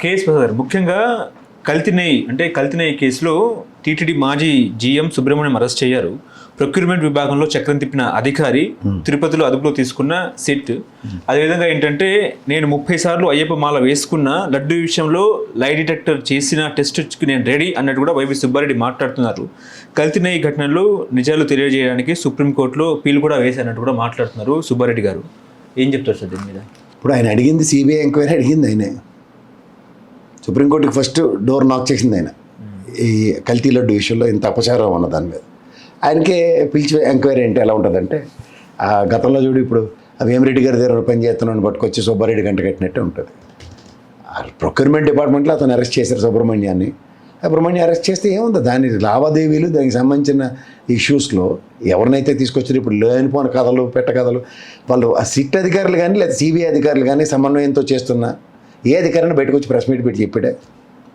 KS Prasad గారు ముఖ్యంగా కల్తీ నెయ్యి కేసులో టీటీడీ మాజీ జీఎం సుబ్రహ్మణ్యం అరెస్ట్ చేశారు. ప్రొక్యూర్మెంట్ విభాగంలో చక్రం తిప్పిన అధికారి, తిరుపతిలో అదుపులో తీసుకున్న సిట్. అదేవిధంగా ఏంటంటే నేను 30 సార్లు అయ్యప్ప మాల వేసుకున్న లడ్డు విషయంలో లై డిటెక్టర్ చేసిన టెస్ట్కి నేను రెడీ అన్నట్టు కూడా వైవి సుబ్బారెడ్డి మాట్లాడుతున్నారు. కల్తీ నెయ్యి ఘటనలో నిజాలు తెలియజేయడానికి సుప్రీంకోర్టులో పీలు కూడా వేశారన్నట్టు కూడా మాట్లాడుతున్నారు సుబ్బారెడ్డి గారు. ఏం చెప్తారు సార్ దీని మీద? ఇప్పుడు ఆయన అడిగింది సిబిఐ ఎంక్వైరీ అడిగింది ఆయనే. సుప్రీంకోర్టుకి ఫస్ట్ డోర్ నాక్ చేసింది ఆయన ఈ కల్తీ లడ్డు విషయంలో ఇంత అపచారం ఉన్న దాని మీద. ఆయనకే పిలిచి ఎంక్వైరీ అంటే ఎలా ఉంటుందంటే గతంలో చూడు ఇప్పుడు వేమిరెడ్డి గారి దగ్గర పనిచేస్తున్నాను పట్టుకొచ్చి సుబ్బారెడ్డి గంట కట్టినట్టే ఉంటుంది. ప్రొక్యూర్మెంట్ డిపార్ట్మెంట్లో అతను అరెస్ట్ చేశారు సుబ్రహ్మణ్యాన్ని అరెస్ట్ చేస్తే ఏముంది దాని లావాదేవీలు దానికి సంబంధించిన ఇష్యూస్లో ఎవరినైతే తీసుకొచ్చారు ఇప్పుడు లేనిపోని కథలు పెట్టకథలు వాళ్ళు ఆ సిట్ అధికారులు కానీ లేదా సిబిఐ అధికారులు కానీ సమన్వయంతో చేస్తున్న ఏ అధికారిని బయటకు వచ్చి ప్రెస్ మీట్ పెట్టి చెప్పాడే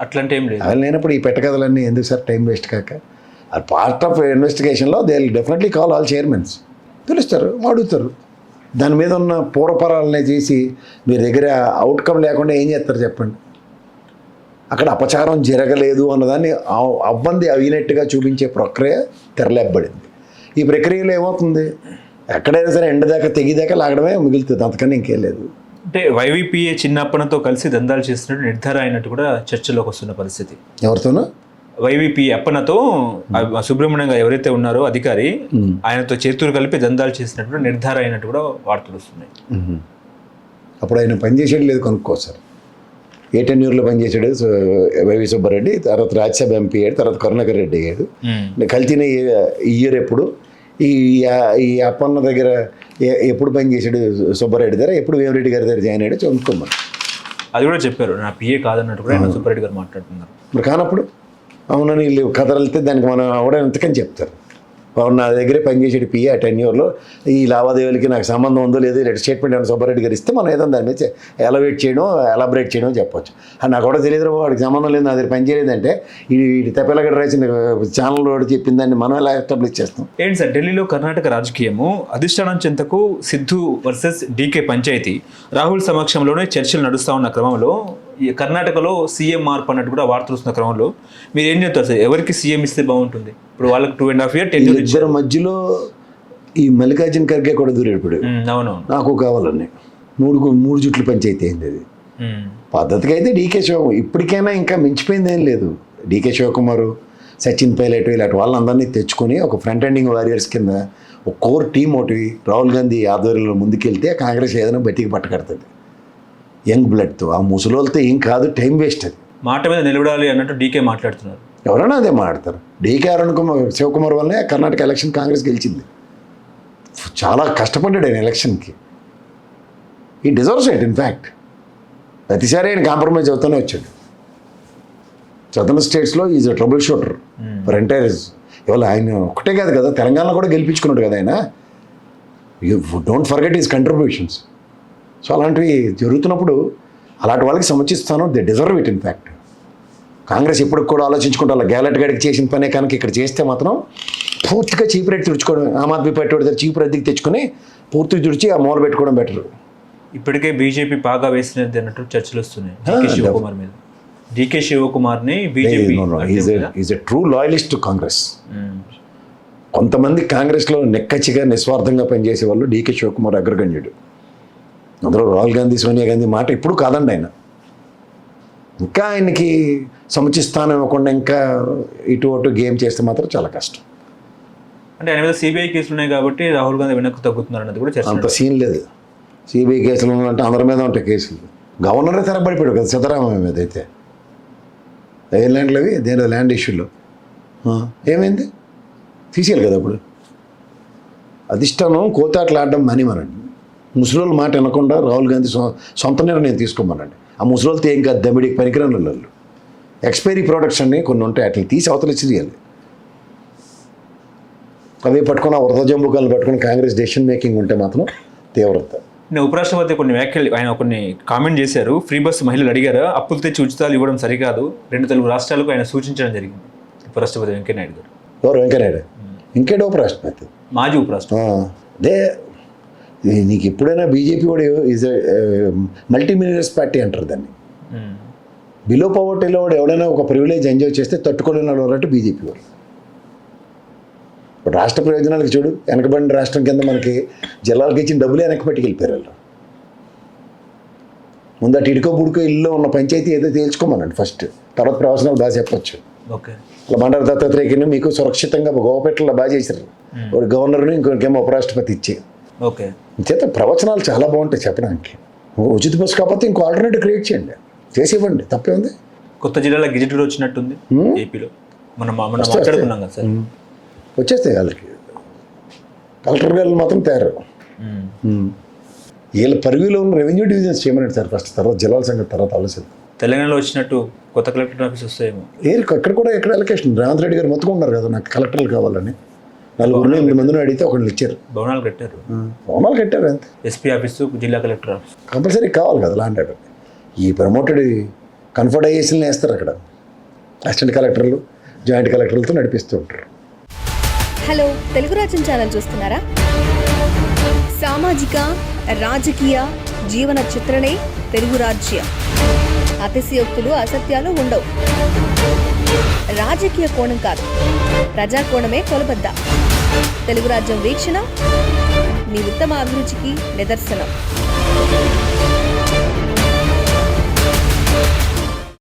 అట్లాంటి ఏం లేదు. అవి లేనప్పుడు ఈ పెట్టకథలన్నీ ఎందుకు సార్ టైం వేస్ట్ కాక అది పార్ట్ ఆఫ్ ఇన్వెస్టిగేషన్లో they will definitely call all chairmans పిలుస్తారు అడుగుతారు. దాని మీద ఉన్న పూర్వపరాలనే చేసి మీరు దగ్గర అవుట్కమ్ లేకుండా ఏం చేస్తారు చెప్పండి. అక్కడ అపచారం జరగలేదు అన్నదాన్ని అవ్వంది అయినట్టుగా చూపించే ప్రక్రియ తెరలేపబడింది. ఈ ప్రక్రియలో ఏమవుతుంది ఎక్కడైనా సరే ఎండదాకా తెగిదాకా లాగడమే మిగులుతుంది, అంతకన్నా ఇంకేం లేదు. అంటే వైవీపీఏ చిన్నప్పనతో కలిసి దందాలు చేస్తున్నట్టు నిర్ధార అయినట్టు కూడా చర్చలోకి వస్తున్న పరిస్థితి. ఎవరితోనూ వైవీపీ అప్పనతో సుబ్రహ్మణ్యం గారు ఎవరైతే ఉన్నారో అధికారి ఆయనతో చేతులు కలిపి దందాలు చేసినట్టు నిర్ధార అయినట్టు కూడా వార్తలు వస్తున్నాయి. అప్పుడు ఆయన పనిచేసాడు లేదు కనుక్కోసారి. ఏ టెన్యూర్లో పనిచేసాడు వైవి సుబ్బారెడ్డి, తర్వాత రాజ్యసభ ఎంపీ అయ్యాడు, తర్వాత కరుణాకర్ రెడ్డి అయ్యాడు. కల్తీని ఇయర్ ఎప్పుడు ఈ అప్పన్న దగ్గర ఎప్పుడు పనిచేసాడు సుబ్బారెడ్డి దగ్గర, ఎప్పుడు వేమిరెడ్డి గారి దగ్గర జాయిన్ అయ్యాడు చదువుకోమని అది కూడా చెప్పారు. నా పిఏ కాదన్నట్టు కూడా ఆయన సుబ్బారెడ్డి గారు మాట్లాడుతున్నారు. మరి కానప్పుడు అవునని వీళ్ళు కథలు వెళ్తే దానికి మనం అవడం ఎంతకని చెప్తారు. నా దగ్గరే పనిచేసేది పిఏ ఆ టెన్యూర్లో ఈ లావాదేవీలకి నాకు సంబంధం ఉందో లేదో ఇలాంటి స్టేట్మెంట్ ఏమైనా సుబ్బారెడ్డి గారు ఇస్తే మనం ఏదైనా దాని మీద ఎలాబరేట్ చేయడం చెప్పొచ్చు. నాకు కూడా తెలియదు వాడికి సంబంధం లేదు నా దగ్గర పనిచేయలేదంటే ఈ తప్పెలగడ రాసిన ఛానల్ వాడు చెప్పిన దాన్ని మనం ఎలా ఎస్టాబ్లిష్ చేస్తాం. ఏంటి సార్ ఢిల్లీలో కర్ణాటక రాజకీయము అధిష్టానం చెంతకు సిద్ధు వర్సెస్ డీకే పంచాయతీ రాహుల్ సమక్షంలోనే చర్చలు నడుస్తూ ఉన్న క్రమంలో ఈ కర్ణాటకలో సీఎం మార్పు అన్నట్టు కూడా వార్తలు వస్తున్న క్రమంలో మీరు ఏం చెప్తారు సార్? ఎవరికి సీఎం ఇస్తే బాగుంటుంది? ఇప్పుడు వాళ్ళకి 2.5 years 10 years ఇద్దరు మధ్యలో ఈ మల్లికార్జున ఖర్గే కూడా దూరేడు. అవును నాకు కావాలని మూడు జుట్లు పంచాయతీ అయింది. అది పద్ధతికి అయితే డీకే శివ ఇప్పటికైనా ఇంకా మించిపోయింది ఏం లేదు. డీకే శివకుమారు, సచిన్ పైలట్ ఇలాంటి వాళ్ళందరినీ తెచ్చుకొని ఒక ఫ్రంట్ ఎండింగ్ వారియర్స్ కింద ఒక కోర్ టీమ్ ఒకటి రాహుల్ గాంధీ ఆధ్వర్యంలో ముందుకెళ్తే కాంగ్రెస్ ఏదైనా బయటికి పట్టకడుతుంది యంగ్ బ్లడ్తో. ఆ ముసలోళ్ళతో ఏం కాదు, టైం వేస్ట్. అది మాట మీద నిలబడాలి అన్నట్టు డీకే మాట్లాడుతున్నారు. ఎవరైనా అదే మాట్లాడతారు. డీకే శివకుమార్ వల్లనే కర్ణాటక ఎలక్షన్ కాంగ్రెస్ గెలిచింది. చాలా కష్టపడ్డాడు ఆయన ఎలక్షన్కి. ఈ డిజర్వ్స్ ఇట్. ఇన్ఫ్యాక్ట్ ప్రతిసారి ఆయన కాంప్రమైజ్ అవుతూనే వచ్చాడు. సదర్న్ స్టేట్స్లో is a trouble shooter for entire. ఇవాళ ఆయన ఒకటే కాదు కదా, తెలంగాణలో కూడా గెలిపించుకున్నాడు కదా ఆయన. You don't forget his contributions. So అలాంటివి జరుగుతున్నప్పుడు అలాంటి వాళ్ళకి సముచిస్తాను. They deserve it. In fact Congress ఇప్పుడు కూడా ఆలోచించుకుంటే వాళ్ళ గ్యాలెట్ గడికి చేసిన పనే కనుక ఇక్కడ చేస్తే మాత్రం పూర్తిగా cheap rate తుడుచుకోవడం, Aam Aadmi party cheap రేట్కి తెచ్చుకొని పూర్తిగా తుడిచి ఆ మూల పెట్టుకోవడం బెటర్. ఇప్పటికే బీజేపీ బాగా వేసినది అన్నట్టు చర్చలు వస్తున్నాయి డీకే శివకుమార్ మీద. డీకే శివకుమార్ని BJP is a true loyalist to Congress. కొంతమంది కాంగ్రెస్లో నెక్కచ్చిగా నిస్వార్థంగా పనిచేసే వాళ్ళు డీకే శివకుమార్ అగ్రగణ్యుడు. అందులో రాహుల్ గాంధీ, సోనియా గాంధీ మాట ఇప్పుడు కాదండి. ఆయన ఇంకా ఆయనకి సముచిస్తానం ఇవ్వకుండా ఇంకా ఇటు అటు గేమ్ చేస్తే మాత్రం చాలా కష్టం. అంటే ఆయన మీద సిబిఐ కేసులు ఉన్నాయి కాబట్టి రాహుల్ గాంధీ వెనక్కి తగ్గుతున్నారు అన్నది కూడా అంత సీన్ లేదు. సిబిఐ కేసులు అంటే అందరి మీద ఉంటాయి కేసులు. గవర్నరే తెరబడిపోయాడు కదా సిద్ధరామయ్య మీద. అయితే ఏ ల్యాండ్లు అవి దేని ల్యాండ్ ఇష్యూలో ఏమైంది తీసేయాలి కదా. అప్పుడు అధిష్టానం కోతాట్లు ఆడడం మనండి. ముసలోళ్ళ మాట వినకుండా రాహుల్ గాంధీ సొంత నిర్ణయం తీసుకోమనండి. ఆ ముసలోళ్ళతో ఏం కాదు, దమిడికి పనికిరాని వాళ్ళు. ఎక్స్పైరీ ప్రోడక్ట్స్ అన్నీ కొన్ని ఉంటాయి, అట్లా తీసి అవతల ఇచ్చేయాలి. అవి పట్టుకుని ఆ వరద జంబుకాలను పట్టుకుని కాంగ్రెస్ డెసిషన్ మేకింగ్ ఉంటే మాత్రం తీవ్రత. ఉపరాష్ట్రపతి కొన్ని వ్యాఖ్యలు ఆయన కొన్ని కామెంట్ చేశారు. ఫ్రీ బస్ మహిళలు అడిగారు, అప్పులు తెచ్చి ఉచితాలు ఇవ్వడం సరికాదు, 2 తెలుగు రాష్ట్రాలకు ఆయన సూచించడం జరిగింది. ఉపరాష్ట్రపతి వెంకయ్యనాయుడు గారు. ఎవరు వెంకయ్యనాయుడు? ఇంకేంటి ఉపరాష్ట్రపతి? మాజీ ఉపరాష్ట్రపతి. అదే నీకు ఎప్పుడైనా బీజేపీ వాడు ఈజ్ మల్టీ మిలియనర్స్ పార్టీ అంటారు దాన్ని. బిలో పవర్టీలో వాడు ఎవడైనా ఒక ప్రివిలేజ్ ఎంజాయ్ చేస్తే తట్టుకోలేని వాళ్ళు ఎవరంటే బీజేపీ వాళ్ళు. ఇప్పుడు రాష్ట్ర ప్రయోజనాలకు చూడు, వెనకబడిన రాష్ట్రం కింద మనకి జిల్లాలకు ఇచ్చిన డబ్బులే వెనక్కి పెట్టుకెళ్ళిపోయారు వాళ్ళు. ముందు అటు ఇటుకో బుడుకో ఇల్లు ఉన్న పంచాయతీ ఏదో తేల్చుకోమనండి ఫస్ట్, తర్వాత ప్రవచనాలు బాగా చెప్పొచ్చు. ఓకే. అలా బండారు దత్తాత్రేయకి మీకు సురక్షితంగా గోవపెట్టలో బాగా చేశారు. ఒక గవర్నర్ని ఇంకొకరికేమో ఉపరాష్ట్రపతి ఇచ్చి. ఓకే. చేత ప్రవచనాలు చాలా బాగుంటాయి చెప్పడానికి. ఉచిత బస్సు కాకపోతే ఇంకో ఆల్టర్నేటివ్ క్రియేట్ చేయండి, చేసి ఇవ్వండి, తప్పే ఉంది. కొత్త జిల్లాల గెజెట్ కూడా వచ్చినట్టుంది ఏపీలో. మనం మాట్లాడుకున్నాం కదా సార్. వచ్చేస్తాయి వాళ్ళకి. కలెక్టర్ గారు మాత్రం తయారు. వీళ్ళ పరిధిలో ఉన్న రెవెన్యూ డివిజన్స్ చేయమని సార్ ఫస్ట్, తర్వాత జిల్లాల సంగతి తర్వాత ఆలోచన. తెలంగాణలో వచ్చినట్టు కొత్త కలెక్టర్ ఆఫీస్ వస్తాయేమో. ఇక్కడ కూడా ఎక్కడ అలొకేషన్ రేవంత్ రెడ్డి గారు మొత్తుకున్నారు కదా నాకు కలెక్టర్లు కావాలని. 8 అడిగితే ఒకళ్ళు ఇచ్చారు. భవనాలు కట్టారు. భవనాలు కట్టారు అంతే. ఎస్పీ ఆఫీసు, జిల్లా కలెక్టర్ ఆఫీస్ కంపల్సరీ కావాలి కదా లాంటి. ఈ ప్రమోటెడ్ కన్ఫర్ట్ ఐఏఎస్ని వేస్తారు అక్కడ, అసిస్టెంట్ కలెక్టర్లు జాయింట్ కలెక్టర్లతో నడిపిస్తూ ఉంటారు. హలో, తెలుగు రాజ్యం ఛానల్ చూస్తున్నారా? సామాజిక రాజకీయ జీవన చిత్రణే తెలుగు రాజ్యం. అతిశయోక్తులు అసత్యాలు ఉండవు. రాజకీయ కోణం కాదు, ప్రజా కోణమే కొలబద్ద. తెలుగు రాజ్యం వీక్షణ మీ ఉత్తమ అభిరుచికి నిదర్శనం.